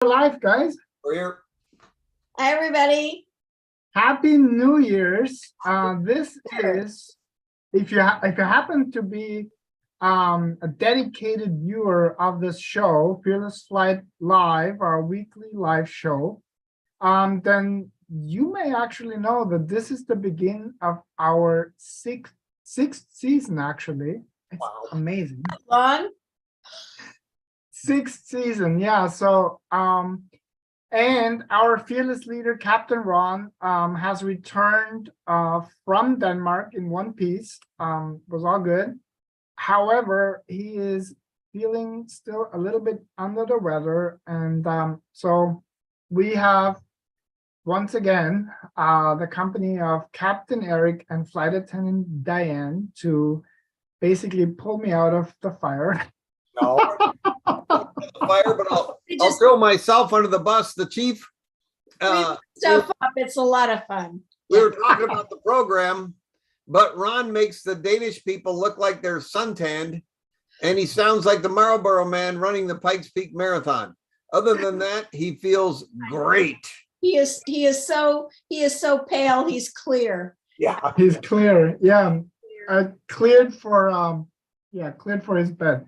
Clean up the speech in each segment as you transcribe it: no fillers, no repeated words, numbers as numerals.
Live, guys. We're here. Hi, everybody. Happy New Year's. This is, if you happen to be a dedicated viewer of this show, Fearless Flight Live, our weekly live show, then you may actually know that this is the beginning of our sixth season, actually. It's amazing. Long? Sixth season, yeah. So and our fearless leader, Captain Ron, has returned from Denmark in one piece. Was all good. However, he is feeling still a little bit under the weather, and so we have once again the company of Captain Eric and Flight Attendant Diane to basically pull me out of the fire. No, fire, but I'll throw myself under the bus. The chief. Stuff up. It's a lot of fun. We were talking about the program, but Ron makes the Danish people look like they're suntanned, and he sounds like the Marlboro Man running the Pikes Peak Marathon. Other than that, he feels great. He is so pale. He's clear. Yeah, he's clear. Yeah, cleared for cleared for his bed.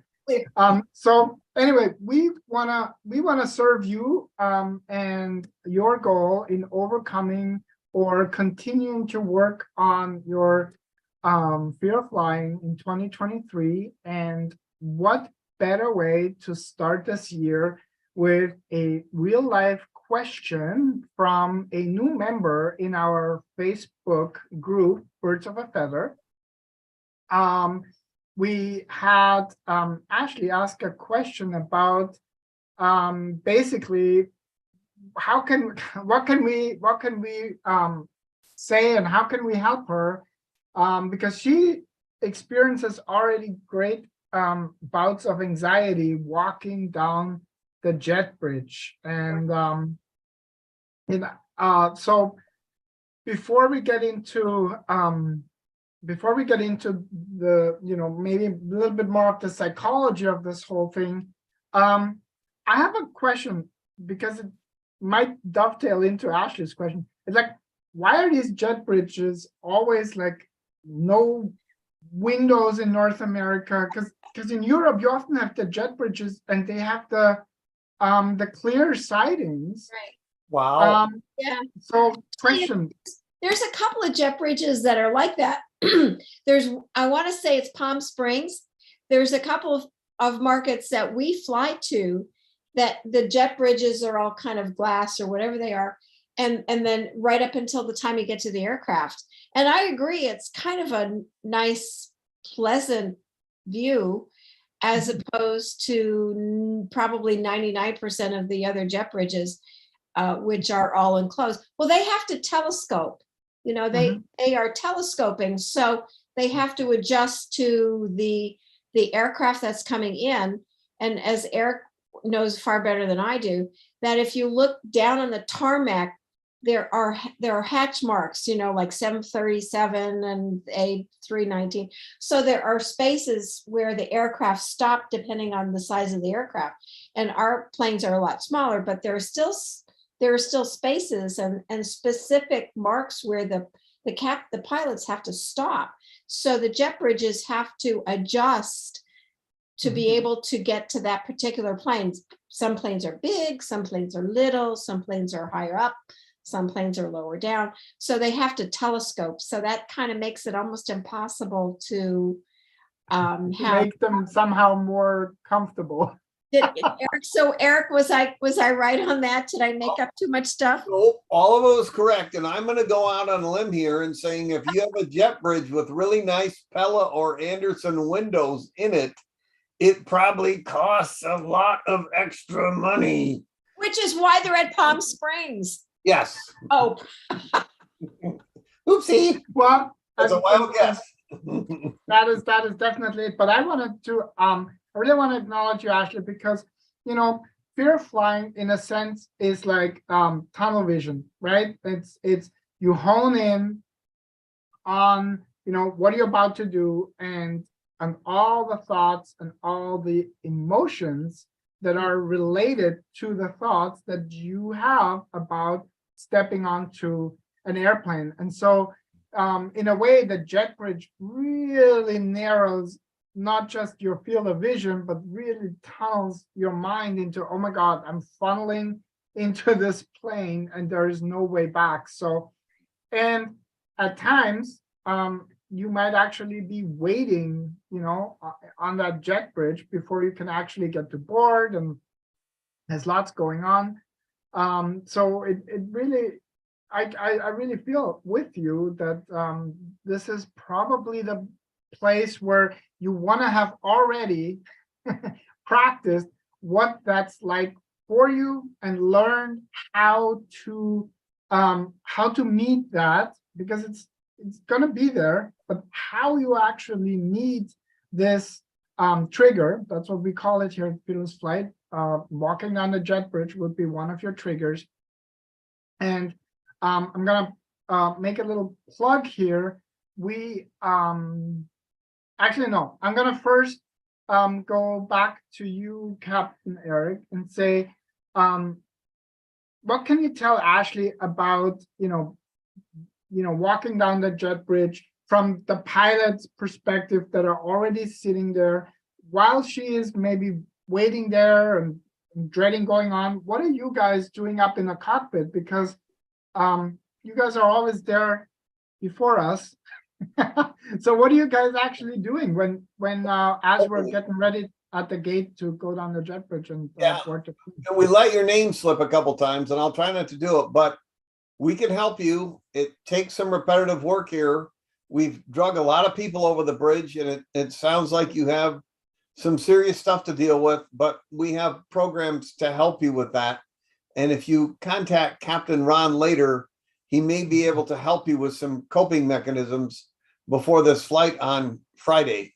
So anyway, we wanna serve you and your goal in overcoming or continuing to work on your fear of flying in 2023. And what better way to start this year with a real life question from a new member in our Facebook group, Birds of a Feather. We had Ashley ask a question about basically what can we say and how can we help her, because she experiences already great bouts of anxiety walking down the jet bridge. And so before we get into the, maybe a little bit more of the psychology of this whole thing, I have a question because it might dovetail into Ashley's question. It's like, why are these jet bridges always like no windows in North America? Because in Europe, you often have the jet bridges and they have the clear sidings. Right. Wow. Yeah. So question. There's a couple of jet bridges that are like that. I want to say it's Palm Springs. There's a couple of markets that we fly to that the jet bridges are all kind of glass or whatever they are. And then right up until the time you get to the aircraft. And I agree, it's kind of a nice, pleasant view as opposed to probably 99% of the other jet bridges, which are all enclosed. Well, they have to telescope. They are telescoping, so they have to adjust to the aircraft that's coming in. And as Eric knows far better than I do, that if you look down on the tarmac, there are hatch marks, like 737 and A319. So there are spaces where the aircraft stop depending on the size of the aircraft. And our planes are a lot smaller, but there are still spaces and specific marks where the pilots have to stop. So the jet bridges have to adjust to be able to get to that particular plane. Some planes are big, some planes are little, some planes are higher up, some planes are lower down. So they have to telescope. So that kind of makes it almost impossible to make them somehow more comfortable. Eric, was I right on that? Did I make up too much stuff? Nope, all of it was correct. And I'm going to go out on a limb here and saying if you have a jet bridge with really nice Pella or Anderson windows in it, it probably costs a lot of extra money. Which is why they're at Palm Springs. Yes. Oh. Oopsie. Well, that's a wild guess. That is definitely it. But I wanted to I really want to acknowledge you, Ashley, because fear of flying in a sense is like tunnel vision, right? It's you hone in on what you're about to do and all the thoughts and all the emotions that are related to the thoughts that you have about stepping onto an airplane. And so in a way, the jet bridge really narrows not just your field of vision, but really tunnels your mind into, oh my God, I'm funneling into this plane and there is no way back. So, and at times, you might actually be waiting, on that jet bridge before you can actually get to board, and there's lots going on. So it really, I really feel with you that this is probably the place where you want to have already practiced what that's like for you and learn how to meet that, because it's going to be there, but how you actually meet this trigger, that's what we call it here at FearlessFlight. Walking down the jet bridge would be one of your triggers. And I'm gonna make a little plug here. We actually, no, I'm gonna first go back to you, Captain Eric, and say, what can you tell Ashley about, walking down the jet bridge from the pilot's perspective that are already sitting there while she is maybe waiting there and dreading going on? What are you guys doing up in the cockpit? Because you guys are always there before us. So what are you guys actually doing when as we're getting ready at the gate to go down the jet bridge and board the plane? And we let your name slip a couple times, and I'll try not to do it, but we can help you. It takes some repetitive work here. We've drug a lot of people over the bridge, and it sounds like you have some serious stuff to deal with, but we have programs to help you with that. And if you contact Captain Ron later, he may be able to help you with some coping mechanisms before this flight on Friday.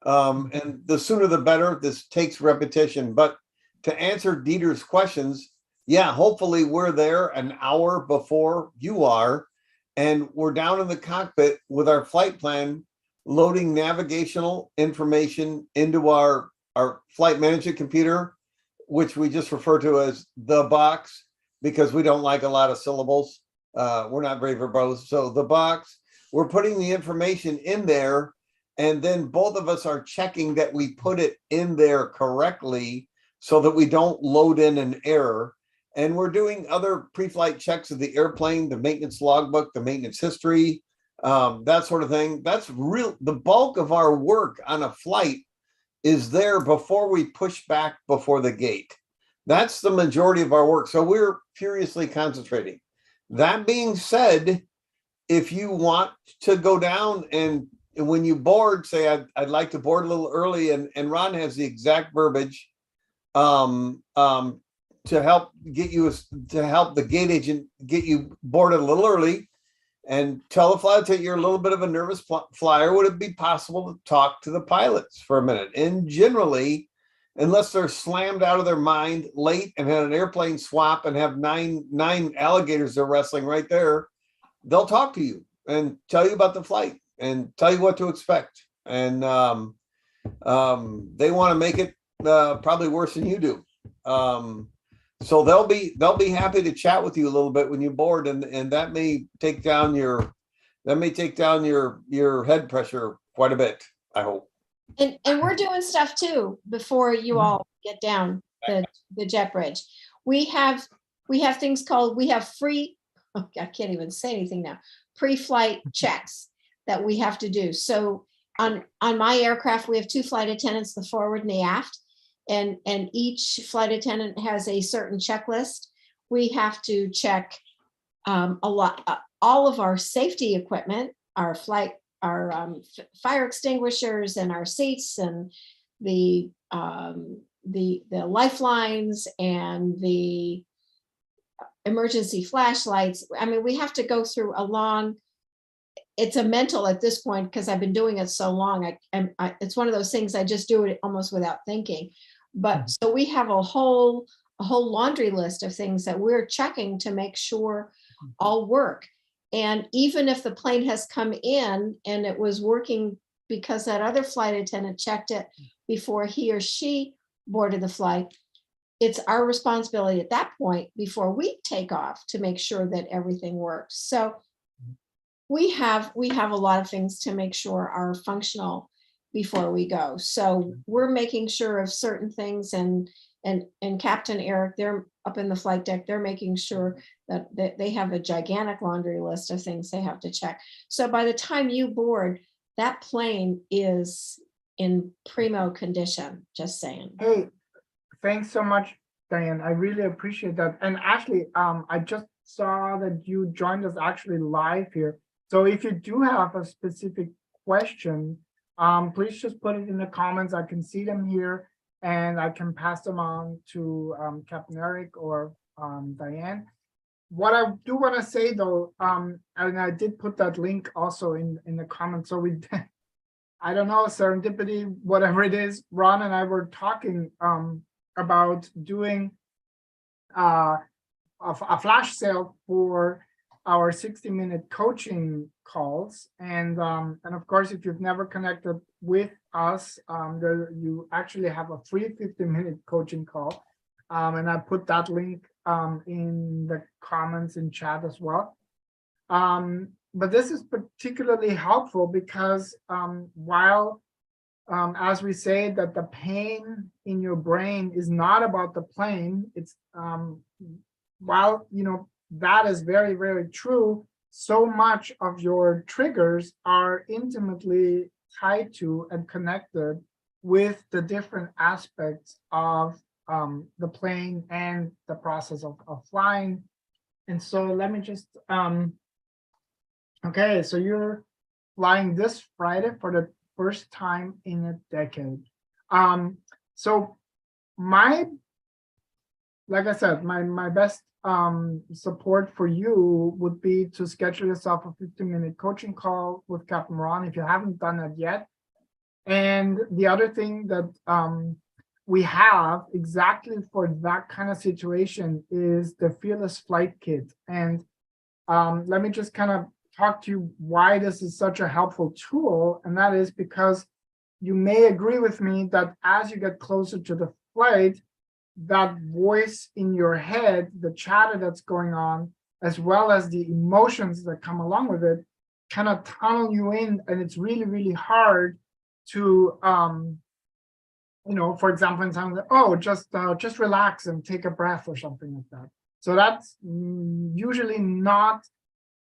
And the sooner the better. This takes repetition. But to answer Dieter's questions, yeah, hopefully we're there an hour before you are, and we're down in the cockpit with our flight plan, loading navigational information into our flight management computer, which we just refer to as the box because we don't like a lot of syllables. We're not very verbose. So the box, we're putting the information in there, and then both of us are checking that we put it in there correctly so that we don't load in an error. And we're doing other pre-flight checks of the airplane, the maintenance logbook, the maintenance history, that sort of thing. That's real. The bulk of our work on a flight is there before we push back before the gate. That's the majority of our work. So we're furiously concentrating. That being said, if you want to go down and when you board, say, I'd like to board a little early, and Ron has the exact verbiage to help the gate agent get you boarded a little early, and tell the flight attendant you're a little bit of a nervous flyer. Would it be possible to talk to the pilots for a minute? And generally, unless they're slammed out of their mind late and had an airplane swap and have nine alligators they're wrestling right there, they'll talk to you and tell you about the flight and tell you what to expect. And they want to make it probably worse than you do. So they'll be happy to chat with you a little bit when you board, and that may take down your head pressure quite a bit, I hope. And we're doing stuff too before you all get down the jet bridge. We have things called, we have free, I can't even say anything now, pre-flight checks that we have to do. So on my aircraft, we have 2 flight attendants, the forward and the aft. And each flight attendant has a certain checklist. We have to check all of our safety equipment, our fire extinguishers and our seats and the lifelines and the emergency flashlights. I mean, we have to go through it's a mental at this point because I've been doing it so long. It's one of those things I just do it almost without thinking. But so we have a whole laundry list of things that we're checking to make sure all work. And even if the plane has come in and it was working because that other flight attendant checked it before he or she boarded the flight, it's our responsibility at that point before we take off to make sure that everything works. So we have a lot of things to make sure are functional before we go. So we're making sure of certain things, and Captain Eric, they're up in the flight deck, they're making sure that they have a gigantic laundry list of things they have to check. So by the time you board, that plane is in primo condition, just saying. Hey, thanks so much, Diane. I really appreciate that. And actually, I just saw that you joined us actually live here. So if you do have a specific question, please just put it in the comments. I can see them here and I can pass them on to Captain Eric or Diane. What I do want to say though, and I did put that link also in the comments. So we, I don't know, serendipity, whatever it is, Ron and I were talking about doing a flash sale for our 60-minute coaching calls. And of course, if you've never connected with us, you actually have a free 50-minute coaching call. And I put that link in the comments in chat as well. But this is particularly helpful because while, as we say, that the pain in your brain is not about the plane, it's while, you know, that is very, very true, so much of your triggers are intimately tied to and connected with the different aspects of the plane and the process of flying. And so let me just, okay, so you're flying this Friday for the first time in a decade. So like I said, my best support for you would be to schedule yourself a 15-minute coaching call with Captain Ron if you haven't done that yet. And the other thing that we have exactly for that kind of situation is the Fearless Flight Kit. And let me just kind of talk to you why this is such a helpful tool. And that is because you may agree with me that as you get closer to the flight, that voice in your head, the chatter that's going on, as well as the emotions that come along with it, kind of tunnel you in. And it's really, really hard to, you know, for example, in something like, oh, just relax and take a breath or something like that. So that's usually not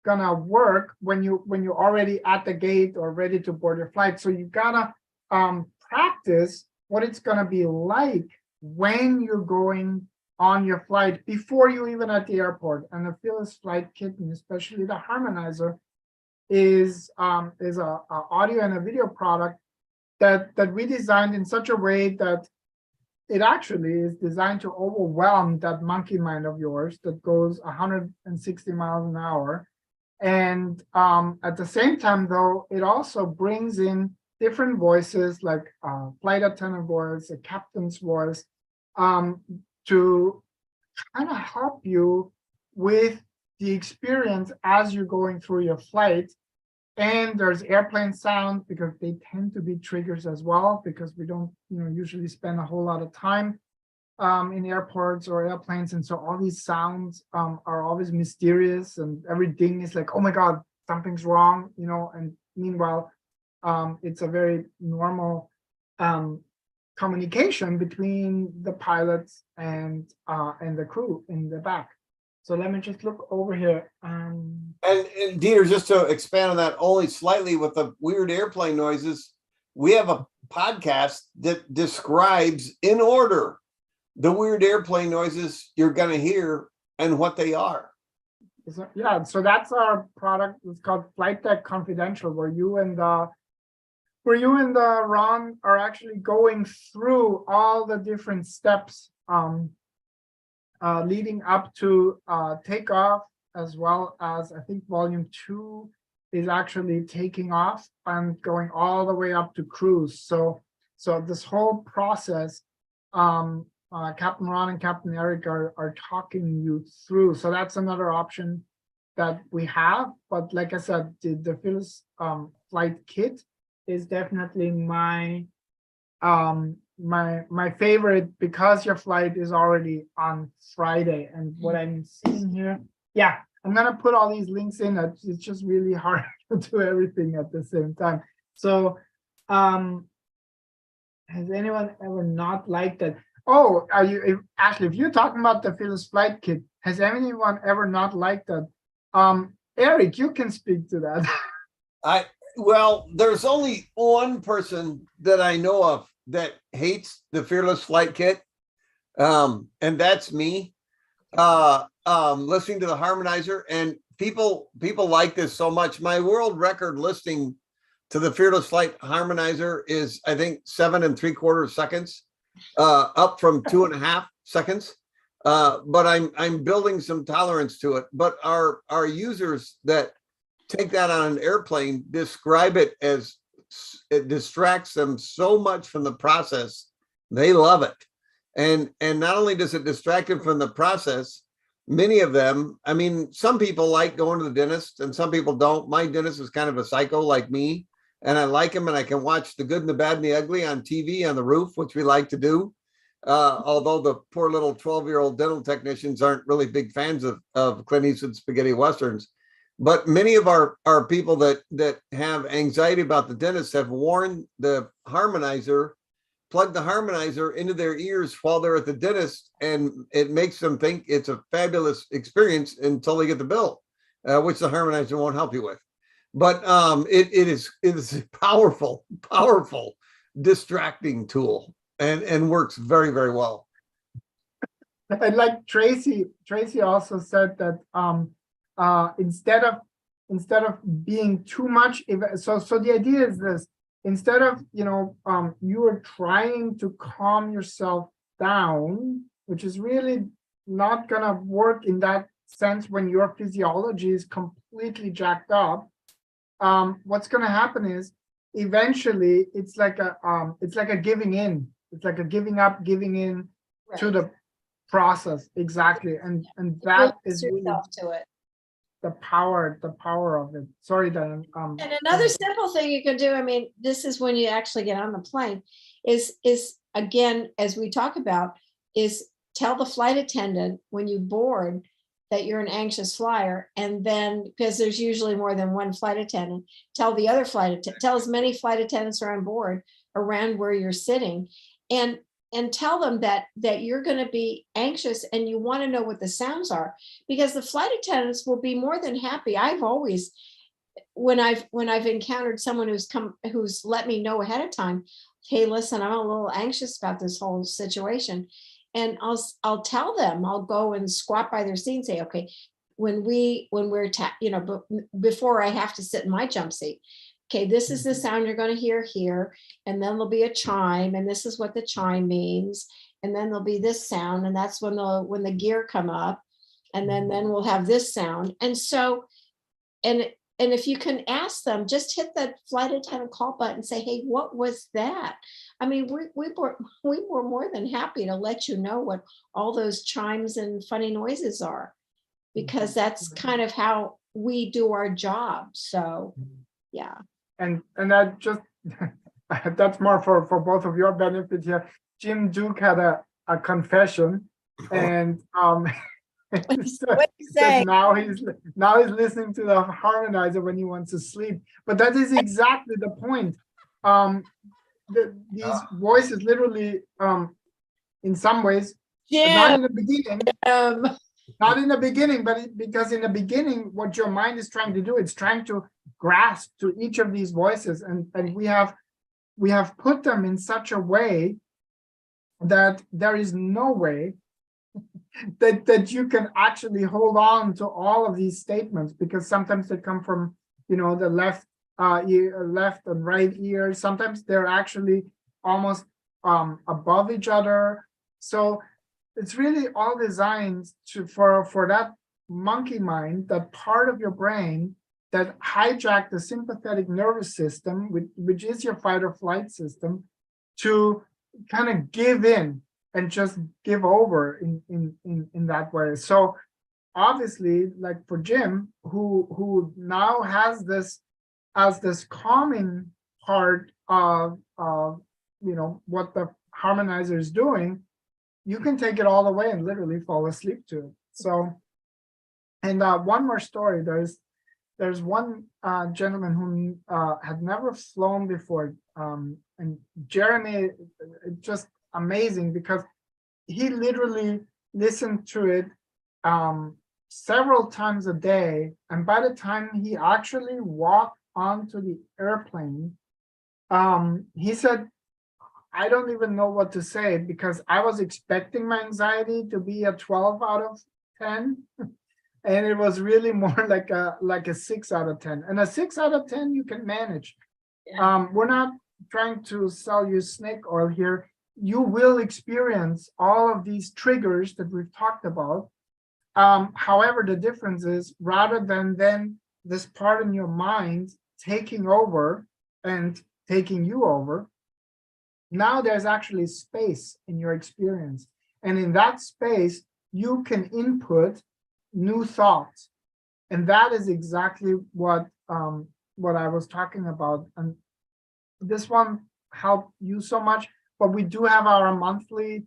gonna work when you're already at the gate or ready to board your flight. So you gotta practice what it's gonna be like when you're going on your flight before you even at the airport. And the Fearless Flight Kit, and especially the harmonizer, is a audio and a video product that we designed in such a way that it actually is designed to overwhelm that monkey mind of yours that goes 160 miles an hour. And at the same time, though, it also brings in different voices like flight attendant voice, a captain's voice, to kind of help you with the experience as you're going through your flight. And there's airplane sound because they tend to be triggers as well, because we don't, you know, usually spend a whole lot of time in airports or airplanes. And so all these sounds are always mysterious, and every ding is like, oh my God, something's wrong, you know. And meanwhile, it's a very normal communication between the pilots and the crew in the back. So let me just look over here. And Dieter, just to expand on that only slightly with the weird airplane noises, we have a podcast that describes in order the weird airplane noises you're going to hear and what they are. So, yeah, so that's our product. It's called Flight Deck Confidential, where you and Ron are actually going through all the different steps leading up to takeoff, as well as I think volume 2 is actually taking off and going all the way up to cruise. So this whole process, Captain Ron and Captain Eric are talking you through. So that's another option that we have. But like I said, the Fearless Flight Kit is definitely my my favorite, because your flight is already on Friday, and what I'm seeing here, yeah, I'm gonna put all these links in. It's just really hard to do everything at the same time. So, has anyone ever not liked that? Oh, are you, Ashley, if you're talking about the Fearless Flight Kit, has anyone ever not liked that? Eric, you can speak to that. Well, there's only one person that I know of that hates the Fearless Flight Kit, and that's me. Listening to the harmonizer, and people like this so much. My world record listening to the Fearless Flight harmonizer is, I think, 7 3/4 seconds, up from 2.5 seconds. But I'm building some tolerance to it. But our users that take that on an airplane describe it as it distracts them so much from the process. They love it. And not only does it distract them from the process, many of them, I mean, some people like going to the dentist and some people don't. My dentist is kind of a psycho like me, and I like him, and I can watch the good and the bad and the ugly on TV on the roof, which we like to do. Although the poor little 12-year-old dental technicians aren't really big fans of Clint Eastwood spaghetti westerns. But many of our people that have anxiety about the dentist have worn the harmonizer, plug the harmonizer into their ears while they're at the dentist, and it makes them think it's a fabulous experience until they get the bill, which the harmonizer won't help you with. But it is a powerful distracting tool, and works very, very well. And like Tracy also said that instead of being too much, so the idea is this: instead of, you are trying to calm yourself down, which is really not gonna work in that sense when your physiology is completely jacked up. What's gonna happen is eventually it's like a giving in. It's like a giving up, giving in to the process. Exactly. And that is really to it. the power of it. Sorry, Diane. And another simple thing you can do, I mean, this is when you actually get on the plane, is again, as we talk about, is tell the flight attendant when you board that you're an anxious flyer, and then, because there's usually more than one flight attendant, tell the other tell as many flight attendants are on board around where you're sitting, and tell them that you're going to be anxious and you want to know what the sounds are, because the flight attendants will be more than happy. I've always, when I've encountered someone who's let me know ahead of time, hey, listen, I'm a little anxious about this whole situation, and I'll tell them, I'll go and squat by their seat and say, okay, when we're before I have to sit in my jump seat, okay, this is the sound you're going to hear here, and then there'll be a chime, and this is what the chime means, and then there'll be this sound, and that's when the gear come up, and then we'll have this sound. And so, and if you can ask them, just hit that flight attendant call button and say, hey, what was that? I mean, we were more than happy to let you know what all those chimes and funny noises are, because that's kind of how we do our job. So, yeah. And that just that's more for both of your benefit here. Jim Duke had a confession, and now he's listening to the harmonizer when he wants to sleep. But that is exactly the point. These voices literally, in some ways, not in the beginning. Not in the beginning, but because in the beginning, what your mind is trying to do, it's trying to grasp to each of these voices, and we have put them in such a way that there is no way that you can actually hold on to all of these statements, because sometimes they come from the left and right ear. Sometimes they're actually almost above each other. So it's really all designed for that monkey mind, that part of your brain that hijacked the sympathetic nervous system, which is your fight or flight system, to kind of give in and just give over in that way. So obviously, like for Jim, who now has this as this calming part of what the harmonizer is doing, you can take it all the way and literally fall asleep to it. So, and one more story. There's one gentleman who had never flown before, and Jeremy, just amazing because he literally listened to it several times a day, and by the time he actually walked onto the airplane, he said, I don't even know what to say because I was expecting my anxiety to be a 12 out of 10. And it was really more like a 6 out of 10. And a 6 out of 10 you can manage. Yeah. We're not trying to sell you snake oil here. You will experience all of these triggers that we've talked about. However, the difference is rather than then this part in your mind taking over and taking you over, now there's actually space in your experience. And in that space, you can input new thoughts. And that is exactly what I was talking about. And this one helped you so much, but we do have our monthly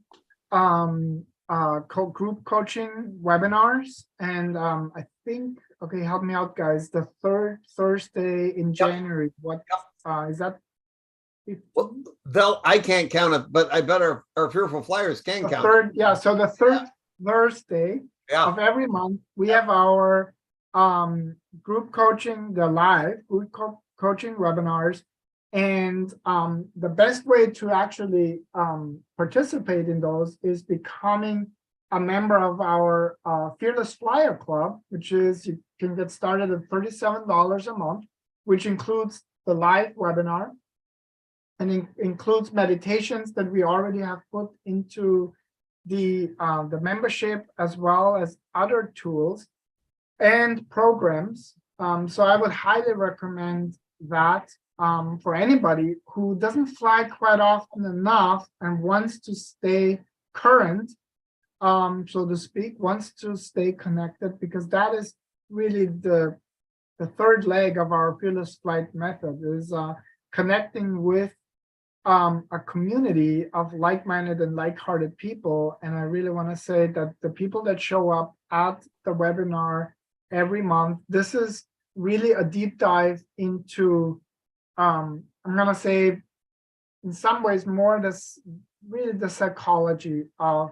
group coaching webinars. And I think, okay, help me out, guys, the third Thursday in January. What is that? Well, I can't count it, but I bet our fearful flyers can The count third, yeah, so the third Thursday Yeah. of every month, we have our group coaching, the live group coaching webinars. And the best way to actually participate in those is becoming a member of our Fearless Flyer Club, which is, you can get started at $37 a month, which includes the live webinar and includes meditations that we already have put into the membership, as well as other tools and programs. So I would highly recommend that for anybody who doesn't fly quite often enough and wants to stay current, so to speak, wants to stay connected, because that is really the third leg of our Fearless Flight method, is connecting with a community of like-minded and like-hearted people. And I really want to say that the people that show up at the webinar every month, this is really a deep dive into, I'm going to say, in some ways, more really the psychology of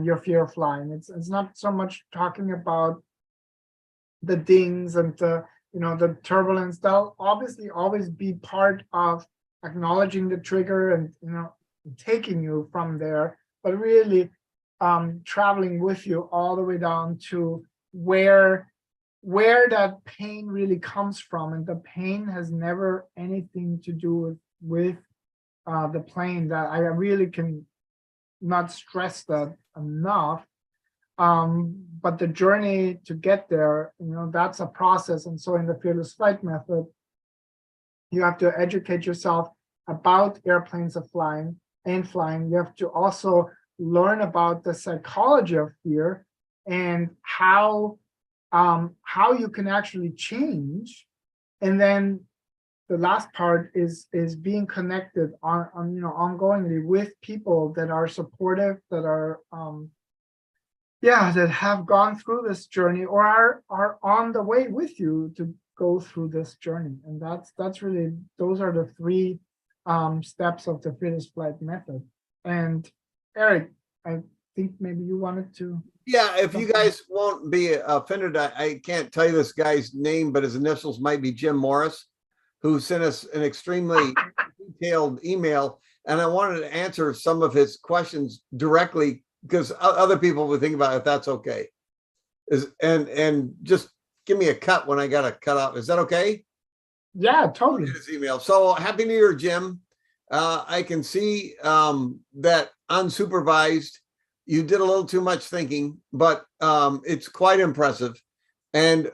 your fear of flying. It's not so much talking about the dings and the turbulence. They'll obviously always be part of acknowledging the trigger and taking you from there, but really traveling with you all the way down to where that pain really comes from. And the pain has never anything to do with the plane. That I really can not stress that enough. But the journey to get there, that's a process. And so in the Fearless Flight method, you have to educate yourself about airplanes of flying and flying. You have to also learn about the psychology of fear and how you can actually change. And then the last part is being connected ongoingly with people that are supportive, that are that have gone through this journey or are on the way with you to go through this journey. And that's really, those are the three steps of the Fearless Flight method. And Eric, I think maybe you wanted to. Yeah, if you guys won't be offended, I can't tell you this guy's name, but his initials might be Jim Morris, who sent us an extremely detailed email. And I wanted to answer some of his questions directly, because other people would think about it, if that's okay. And just give me a cut when I got to cut out. Is that okay? Yeah, totally. His email. So happy New Year, Jim. I can see that unsupervised, you did a little too much thinking, but it's quite impressive. And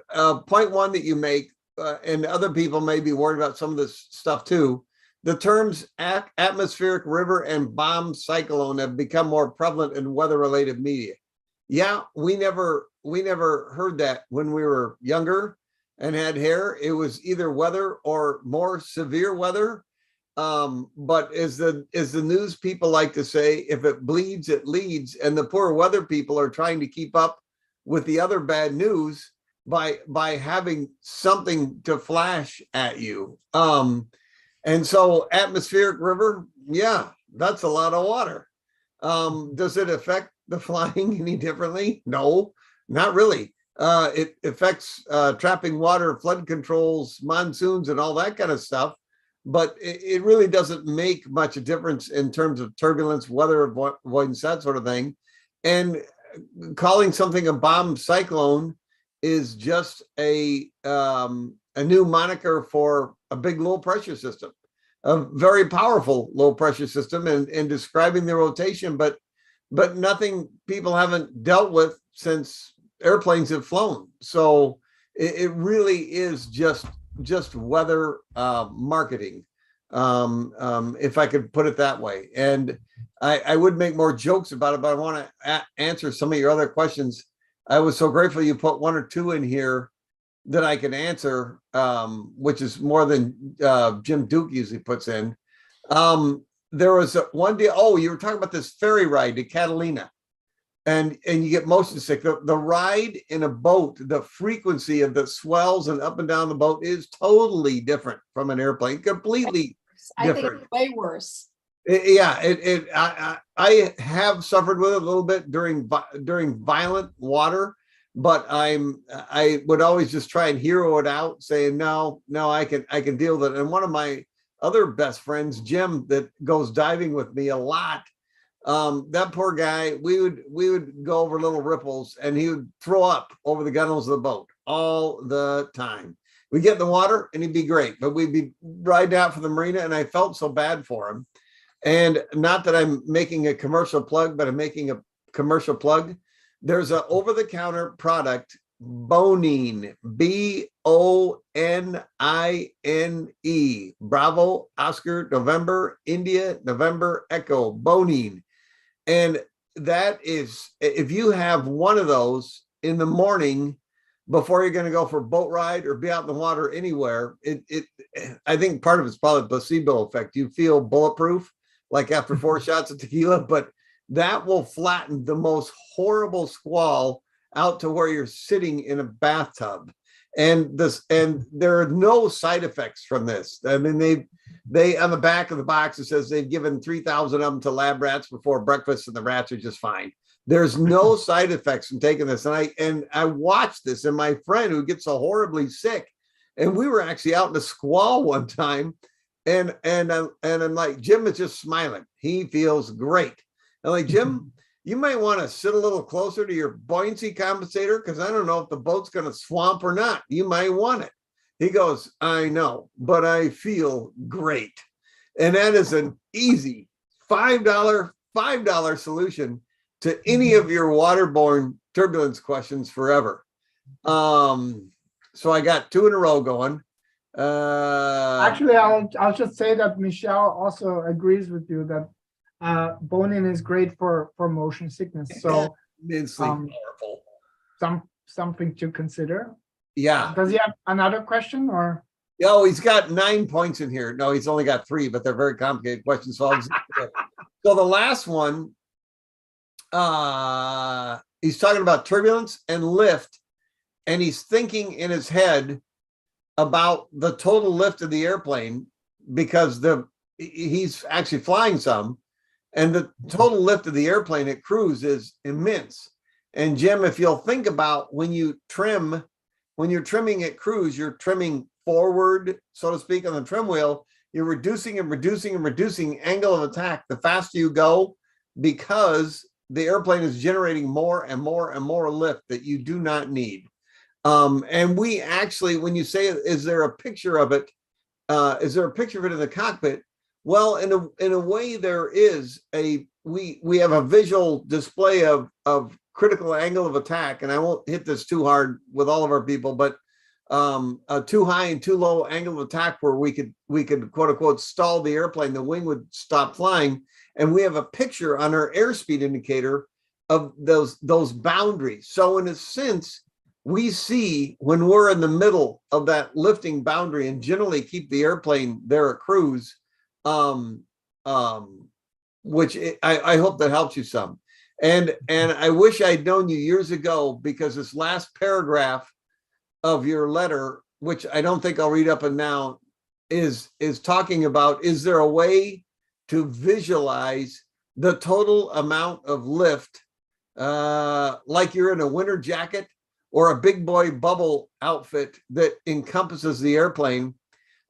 point one that you make, and other people may be worried about some of this stuff too, the terms atmospheric, river, and bomb cyclone have become more prevalent in weather-related media. Yeah, we never heard that when we were younger and had hair. It was either weather or more severe weather. But as the news people like to say, if it bleeds, it leads. And the poor weather people are trying to keep up with the other bad news by having something to flash at you. And so atmospheric river, yeah, that's a lot of water. Does it affect the flying any differently? No, not really. It affects trapping water, flood controls, monsoons, and all that kind of stuff. But it really doesn't make much a difference in terms of turbulence, weather avoidance, that sort of thing. And calling something a bomb cyclone is just a new moniker for a big low pressure system, a very powerful low pressure system, and describing the rotation, but nothing people haven't dealt with since airplanes have flown. So it really is just weather marketing, if I could put it that way. And I would make more jokes about it, but I want to answer some of your other questions. I was so grateful you put one or two in here that I can answer, which is more than Jim Duke usually puts in. There was one day, you were talking about this ferry ride to Catalina, and you get motion sick. The ride in a boat, the frequency of the swells and up and down the boat is totally different from an airplane, completely different. I think it's way worse. I have suffered with it a little bit during violent water, but I would always just try and hero it out, saying no, I can deal with it. And one of my other best friends, Jim, that goes diving with me a lot, that poor guy, we would go over little ripples and he would throw up over the gunnels of the boat all the time. We'd get in the water and he'd be great, but we'd be riding out for the marina, and I felt so bad for him. And not that I'm making a commercial plug, but I'm making a commercial plug. There's a over-the-counter product, Bonine, Bonine, Bravo, Oscar, November, India, November, Echo, Bonine. And that is, if you have one of those in the morning before you're going to go for a boat ride or be out in the water anywhere, I think part of it's probably the placebo effect. You feel bulletproof, like after 4 shots of tequila, but that will flatten the most horrible squall out to where you're sitting in a bathtub. And there are no side effects from this. I mean, they on the back of the box, it says they've given 3,000 of them to lab rats before breakfast, and the rats are just fine. There's no side effects from taking this. And I watched this, and my friend who gets so horribly sick, and we were actually out in the squall one time, and I'm like, Jim is just smiling. He feels great. I'm like, Jim, you might want to sit a little closer to your buoyancy compensator, because I don't know if the boat's going to swamp or not. You might want it. He goes, I know, but I feel great. And that is an easy $5 solution to any of your waterborne turbulence questions forever. So I got 2 in a row going. Actually, I'll just say that Michelle also agrees with you that Bonine is great for motion sickness. So immensely powerful. Something to consider. Yeah. Does he have another question or? Oh, he's got 9 points in here. No, he's only got 3, but they're very complicated questions. So so the last one, he's talking about turbulence and lift, and he's thinking in his head about the total lift of the airplane, because he's actually flying some, and the total lift of the airplane at cruise is immense. And Jim, if you'll think about when you're trimming at cruise, you're trimming forward, so to speak, on the trim wheel. You're reducing and reducing and reducing angle of attack the faster you go, because the airplane is generating more and more and more lift that you do not need. And we actually, when you say, is there a picture of it? Is there a picture of it in the cockpit? Well, in a way, there is we have a visual display of critical angle of attack, and I won't hit this too hard with all of our people, but a too high and too low angle of attack where we could quote unquote stall the airplane, the wing would stop flying, and we have a picture on our airspeed indicator of those boundaries. So in a sense, we see when we're in the middle of that lifting boundary and generally keep the airplane there at cruise, Um, which I hope that helps you some. And I wish I'd known you years ago, because this last paragraph of your letter, which I don't think I'll read up and now, is talking about, is there a way to visualize the total amount of lift, like you're in a winter jacket or a big boy bubble outfit that encompasses the airplane.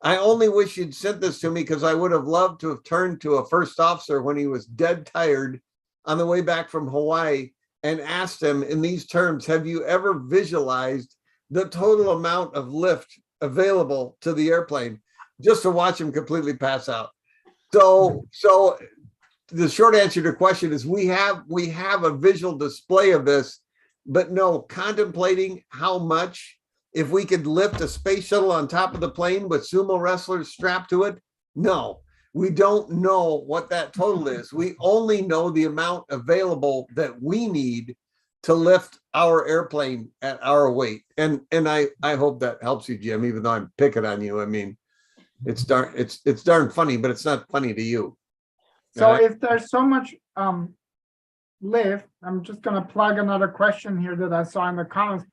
I only wish you'd sent this to me, because I would have loved to have turned to a first officer when he was dead tired on the way back from Hawaii and asked him in these terms, have you ever visualized the total amount of lift available to the airplane, just to watch him completely pass out. So the short answer to the question is we have a visual display of this, but no, contemplating how much, if we could lift a space shuttle on top of the plane with sumo wrestlers strapped to it, no, we don't know what that total is. We only know the amount available that we need to lift our airplane at our weight. And I hope that helps you, Jim, even though I'm picking on you. I mean, it's darn funny, but it's not funny to you. So if there's so much lift, I'm just gonna plug another question here that I saw in the comments.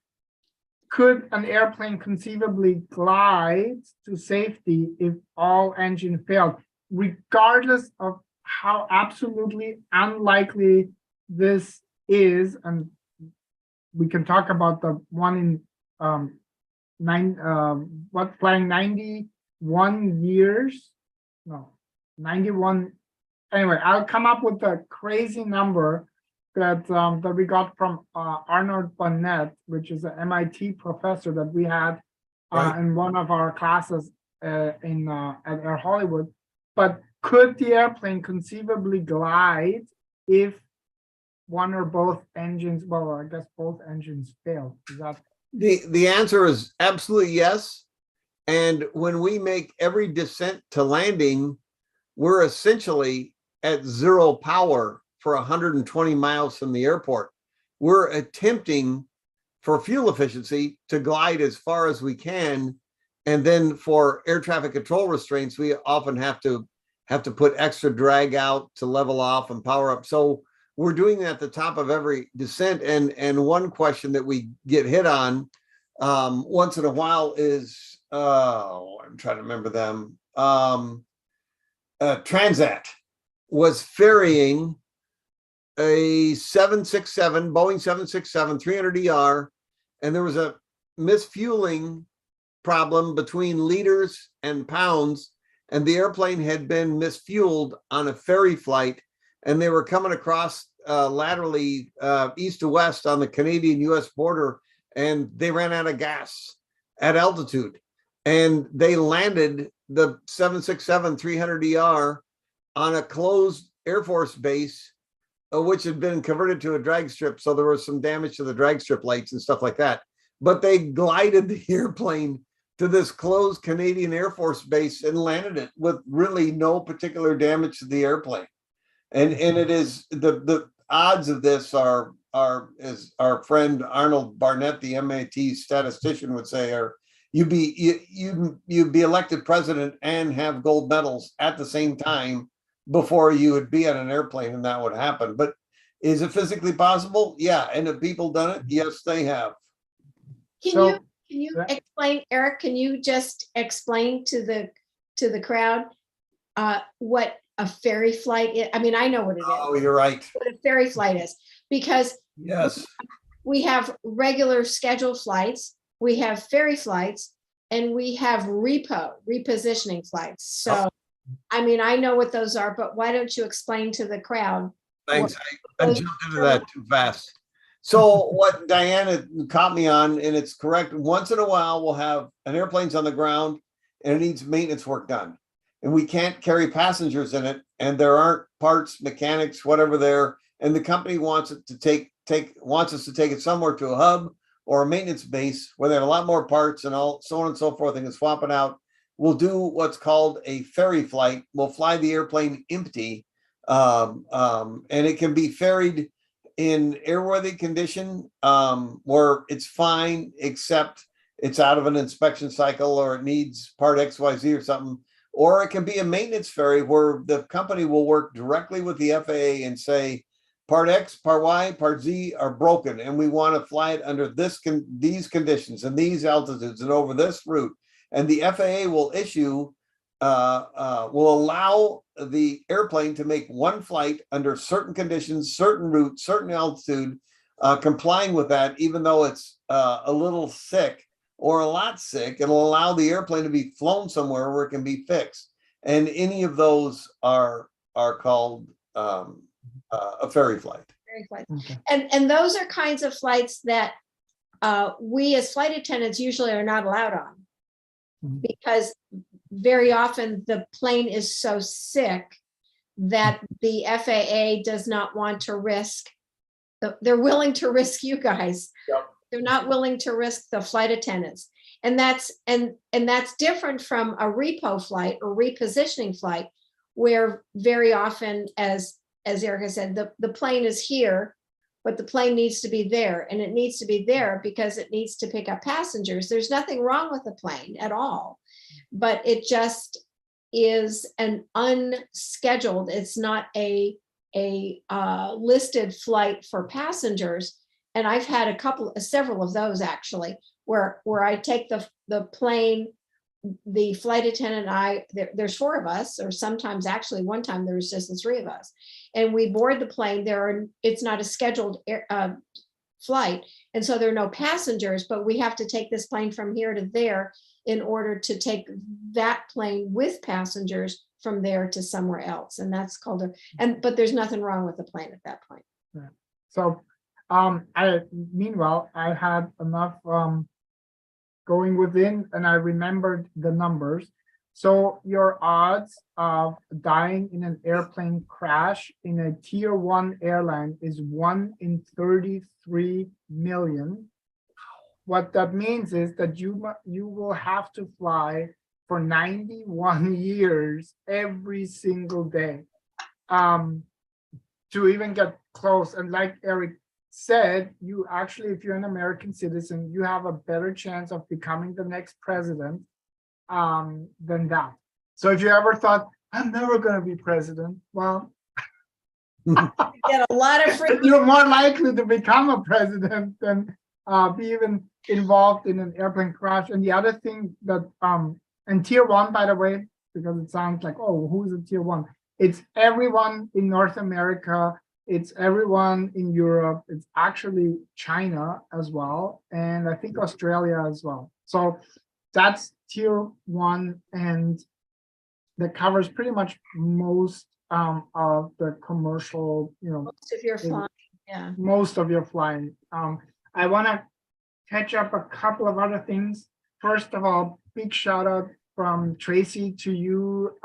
Could an airplane conceivably glide to safety if all engine failed, regardless of how absolutely unlikely this is? And we can talk about the one in flying 91 years, no, 91. Anyway, I'll come up with a crazy number that we got from Arnold Burnett, which is an MIT professor that we had in one of our classes at Air Hollywood. But could the airplane conceivably glide if one or both engines, well, I guess both engines fail? Is that the answer is absolutely yes. And when we make every descent to landing, we're essentially at zero power for 120 miles from the airport. We're attempting for fuel efficiency to glide as far as we can. And then for air traffic control restraints, we often have to put extra drag out to level off and power up. So we're doing that at the top of every descent. And one question that we get hit on once in a while is, I'm trying to remember them. Transat was ferrying a 767, Boeing 767, 300ER, and there was a misfueling problem between liters and pounds, and the airplane had been misfueled on a ferry flight, and they were coming across laterally east to west on the Canadian-US border, and they ran out of gas at altitude, and they landed the 767 300ER on a closed Air Force base, which had been converted to a drag strip. So there was some damage to the drag strip lights and stuff like that. But they glided the airplane to this closed Canadian Air Force base and landed it with really no particular damage to the airplane. And it is the odds of this are, as our friend Arnold Barnett, the MIT statistician, would say, you'd be elected president and have gold medals at the same time before you would be on an airplane, and that would happen. But is it physically possible? Yeah. And have people done it? Yes, they have. Can you explain, Eric? Can you just explain to the crowd what a ferry flight is? I mean, I know what it is. Oh, you're right. What a ferry flight is, because yes, we have regular scheduled flights, we have ferry flights, and we have repositioning flights. So, I mean, I know what those are, but why don't you explain to the crowd? Thanks. I jumped into that too fast. So what Diane caught me on, and it's correct, once in a while we'll have an airplane's on the ground and it needs maintenance work done. And we can't carry passengers in it, and there aren't parts, mechanics, whatever there, and the company wants us to take it somewhere to a hub or a maintenance base where they have a lot more parts and all so on and so forth, and can swap it out. We'll do what's called a ferry flight. We'll fly the airplane empty, and it can be ferried in airworthy condition, where it's fine, except it's out of an inspection cycle or it needs part XYZ or something, or it can be a maintenance ferry where the company will work directly with the FAA and say, part X, part Y, part Z are broken, and we want to fly it under these conditions and these altitudes and over this route. And the FAA will issue, will allow the airplane to make one flight under certain conditions, certain route, certain altitude, complying with that, even though it's a little sick or a lot sick. It'll allow the airplane to be flown somewhere where it can be fixed. And any of those are called a ferry flight. Ferry flight. Okay. And those are kinds of flights that we as flight attendants usually are not allowed on, because very often the plane is so sick that the FAA does not want to risk. They're willing to risk you guys. Yep. They're not willing to risk the flight attendants. And that's different from a repo flight or repositioning flight, where very often, as Erica said, the plane is here, but the plane needs to be there, and it needs to be there because it needs to pick up passengers. There's nothing wrong with the plane at all, but it just is an unscheduled. It's not a listed flight for passengers. And I've had several of those actually, where I take the plane, the flight attendant and I, there's 4 of us, or sometimes actually one time there was just the 3 of us, and we board the plane. It's not a scheduled flight, and so there are no passengers, but we have to take this plane from here to there in order to take that plane with passengers from there to somewhere else, and that's called but there's nothing wrong with the plane at that point. Yeah. So meanwhile, I had enough going within, and I remembered the numbers. So your odds of dying in an airplane crash in a tier 1 airline is 1 in 33 million. What that means is that you will have to fly for 91 years every single day to even get close. And like Eric said, you actually, if you're an American citizen, you have a better chance of becoming the next president than that. So if you ever thought, I'm never going to be president, well, You get a lot of free. you're more likely to become a president than be even involved in an airplane crash. And the other thing that, and tier 1, by the way, because it sounds like, oh, who's a tier 1? It's everyone in North America. It's everyone in Europe. It's actually China as well. And I think Australia as well. So that's tier 1, and that covers pretty much most of the commercial, Most of your flying, yeah. most of your flying. I want to catch up a couple of other things. First of all, big shout out from Tracy to you,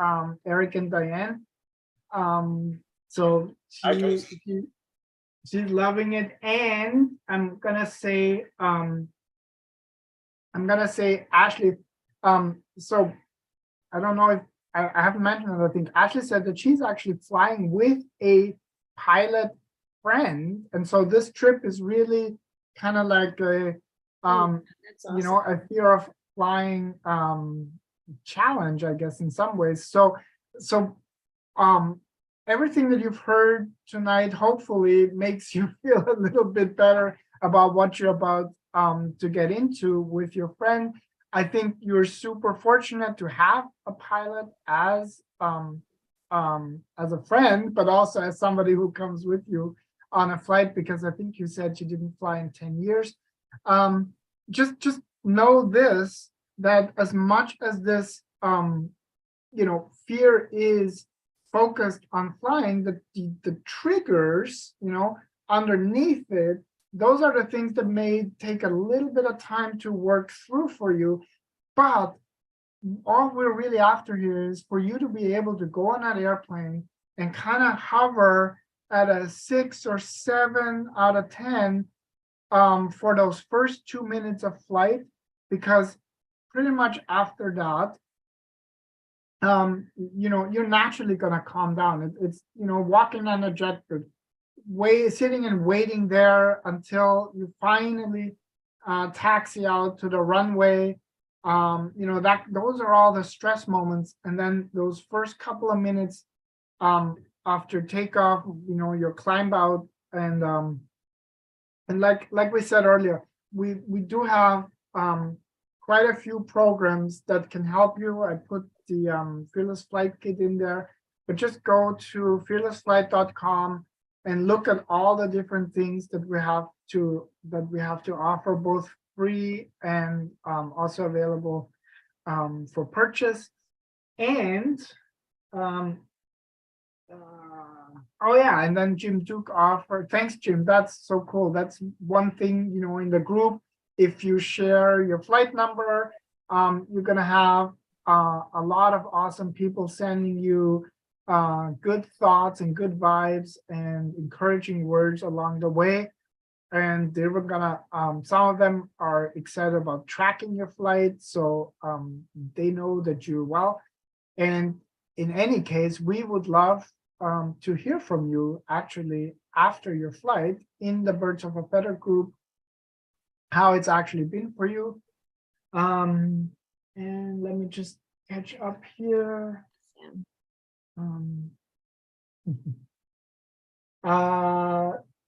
Eric and Diane. So she's loving it, and I'm gonna say Ashley. So I don't know if I haven't mentioned it. I think Ashley said that she's actually flying with a pilot friend, and so this trip is really kind of like a That's awesome. a fear of flying challenge, I guess, in some ways. So everything that you've heard tonight hopefully makes you feel a little bit better about what you're about to get into with your friend. I think you're super fortunate to have a pilot as a friend, but also as somebody who comes with you on a flight, because I think you said you didn't fly in 10 years. Just know this, that as much as this fear is focused on flying, the triggers, underneath it, those are the things that may take a little bit of time to work through for you. But all we're really after here is for you to be able to go on that airplane and kind of hover at a 6 or 7 out of 10 for those first 2 minutes of flight, because pretty much after that, you're naturally going to calm down. It's walking on a jet bridge, sitting and waiting there until you finally taxi out to the runway, You know, that those are all the stress moments. And then those first couple of minutes after takeoff, you know, your climb out, and like we said earlier, we do have quite a few programs that can help you. I put the Fearless Flight Kit in there, but just go to fearlessflight.com and look at all the different things that we have to offer, both free and also available for purchase. And oh yeah, and then Jim Duke offered. Thanks, Jim. That's so cool. That's one thing, you know, in the group. If you share your flight number, you're gonna have a lot of awesome people sending you good thoughts and good vibes and encouraging words along the way. And they were gonna, some of them are excited about tracking your flight, so they know that you're well. And in any case, we would love to hear from you actually after your flight in the Birds of a Feather group, how it's actually been for you. And let me just catch up here.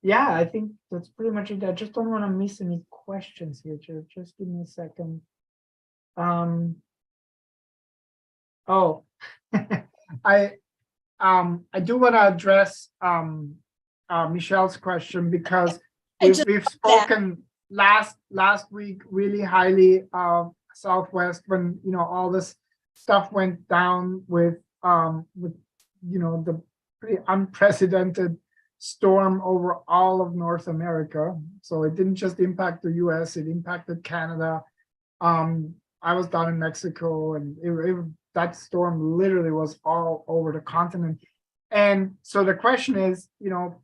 Yeah, I think that's pretty much it. I just don't want to miss any questions here. Just give me a second. Oh, I do want to address Michelle's question, because we've spoken last week really highly of Southwest when, you know, all this stuff went down with you know, the pretty unprecedented storm over all of North America. So it didn't just impact the US, it impacted Canada. I was down in Mexico, and that storm literally was all over the continent. And so the question is, you know,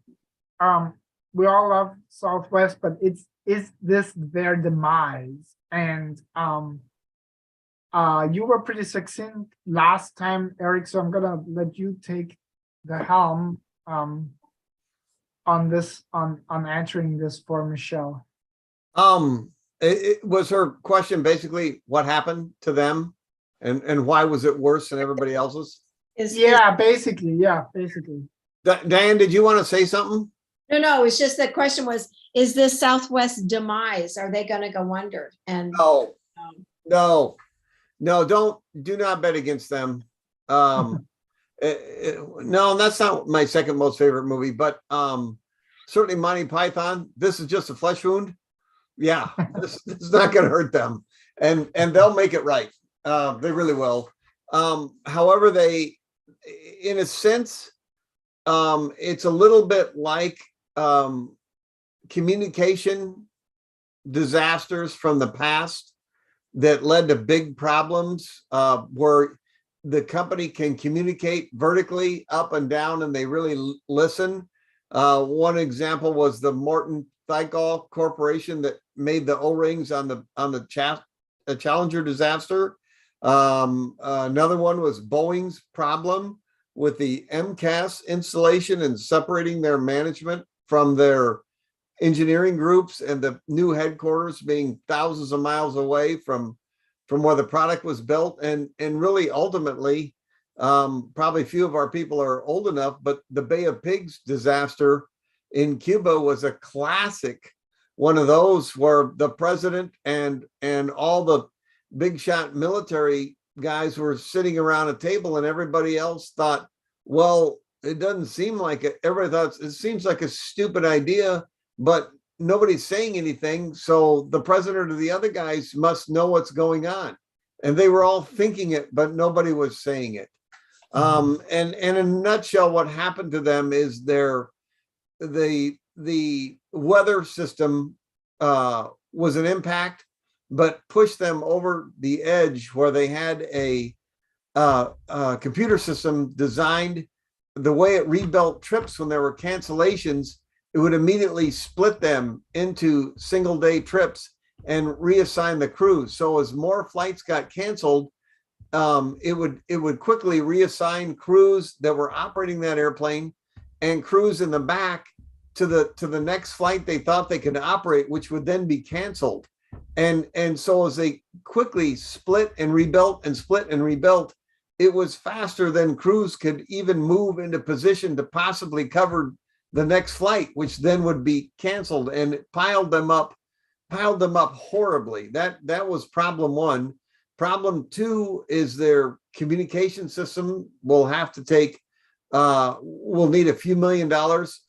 we all love Southwest, but is this their demise? And you were pretty succinct last time, Eric, so I'm gonna let you take the helm on this, on answering this for Michelle. It was her question basically what happened to them and why was it worse than everybody else's? Basically. Diane, did you want to say something? No, it's just the question was, is this Southwest demise? Are they going to go under? And No, do not bet against them. No, that's not my second most favorite movie, but certainly Monty Python. This is just a flesh wound. Yeah, this is not going to hurt them, and they'll make it right. They really will. However, they, in a sense, it's a little bit like communication disasters from the past that led to big problems, where the company can communicate vertically up and down and they really listen. One example was the Morton Takeoff Corporation that made the O-rings on the Challenger disaster. Another one was Boeing's problem with the MCAS installation and separating their management from their engineering groups, and the new headquarters being thousands of miles away from where the product was built. And really ultimately, probably few of our people are old enough, but the Bay of Pigs disaster in Cuba was a classic one of those where the president and all the big shot military guys were sitting around a table, and everybody else thought, well, it doesn't seem like it. Everybody thought it seems like a stupid idea, but nobody's saying anything. So the president or the other guys must know what's going on. And they were all thinking it, but nobody was saying it. And in a nutshell, what happened to them is the weather system was an impact, but pushed them over the edge where they had a computer system designed the way it rebuilt trips. When there were cancellations, it would immediately split them into single day trips and reassign the crews. So as more flights got canceled, it would quickly reassign crews that were operating that airplane and crews in the back to the next flight they thought they could operate, which would then be canceled. And so as they quickly split and rebuilt and split and rebuilt. It was faster than crews could even move into position to possibly cover the next flight, which then would be canceled, and it piled them up horribly. That was problem one. Problem two is their communication system will have to take, we'll need a few $1 million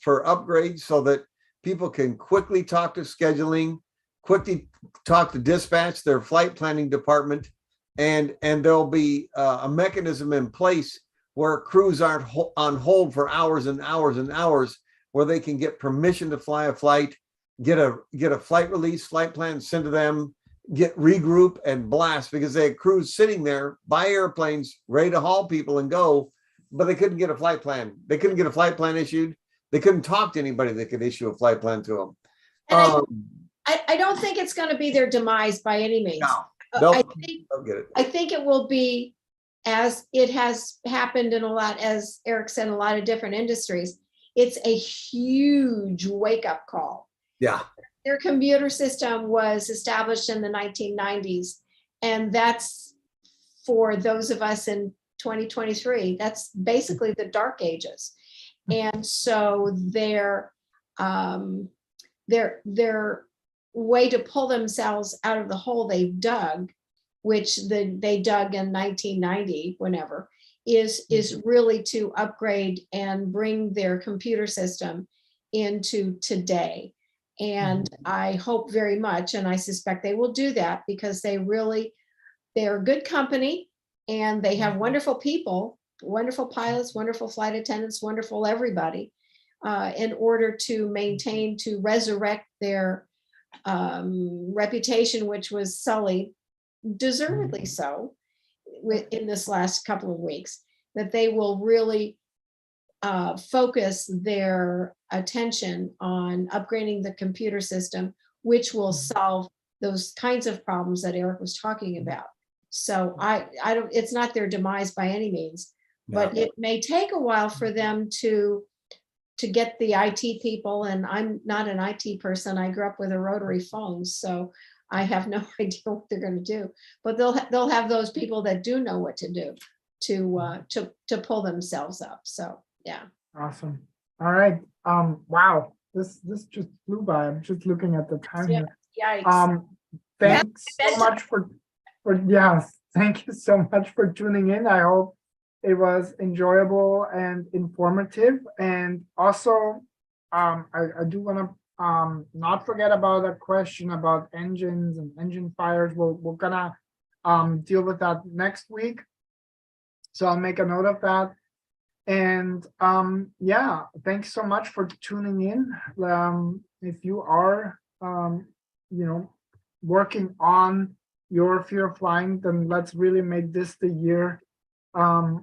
for upgrades so that people can quickly talk to scheduling, quickly talk to dispatch, their flight planning department, and there'll be a mechanism in place where crews aren't on hold for hours and hours and hours, where they can get permission to fly a flight, get a flight release, flight plan sent to them, get regroup and blast, because they had crews sitting there by airplanes ready to haul people and go, but they couldn't get a flight plan. They couldn't get a flight plan issued. They couldn't talk to anybody that could issue a flight plan to them. And I don't think it's going to be their demise by any means. No, I think it will be, as it has happened in a lot, as Eric said, in a lot of different industries, it's a huge wake-up call. Yeah. Their computer system was established in the 1990s, and that's, for those of us in 2023, that's basically the dark ages. And so their way to pull themselves out of the hole they've dug, which they dug in 1990, whenever, is really to upgrade and bring their computer system into today. And I hope very much, and I suspect they will do that, because they're a good company, and they have wonderful people, wonderful pilots, wonderful flight attendants, wonderful everybody, in order to maintain, to resurrect their reputation, which was sullied, deservedly so, in this last couple of weeks, that they will really focus their attention on upgrading the computer system, which will solve those kinds of problems that Eric was talking about. So I don't, it's not their demise by any means, but it may take a while for them to get the IT people, and I'm not an IT person. I grew up with a rotary phone, so I have no idea what they're going to do. But they'll have those people that do know what to do to pull themselves up. So yeah. Awesome. All right. Wow. This just flew by. I'm just looking at the time here. Yikes. Thanks so much for thank you so much for tuning in. I hope it was enjoyable and informative. And also, I do want to not forget about a question about engines and engine fires. We're gonna deal with that next week, so I'll make a note of that. And yeah, thanks so much for tuning in. If you are working on your fear of flying, then let's really make this the year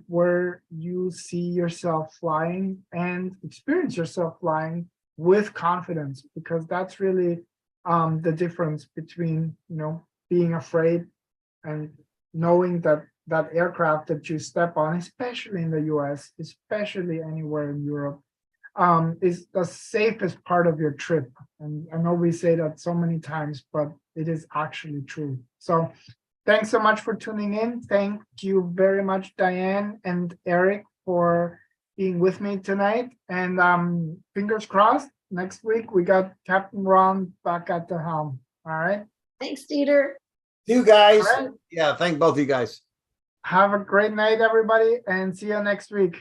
where you see yourself flying and experience yourself flying with confidence, because that's really the difference between being afraid and knowing that that aircraft that you step on, especially in the US, especially anywhere in Europe, is the safest part of your trip. And I know we say that so many times, but it is actually true. So thanks so much for tuning in. Thank you very much, Diane and Eric, for being with me tonight. And fingers crossed, next week we got Captain Ron back at the helm. All right. Thanks, Dieter. You guys. Right. Yeah, thank both of you guys. Have a great night, everybody, and see you next week.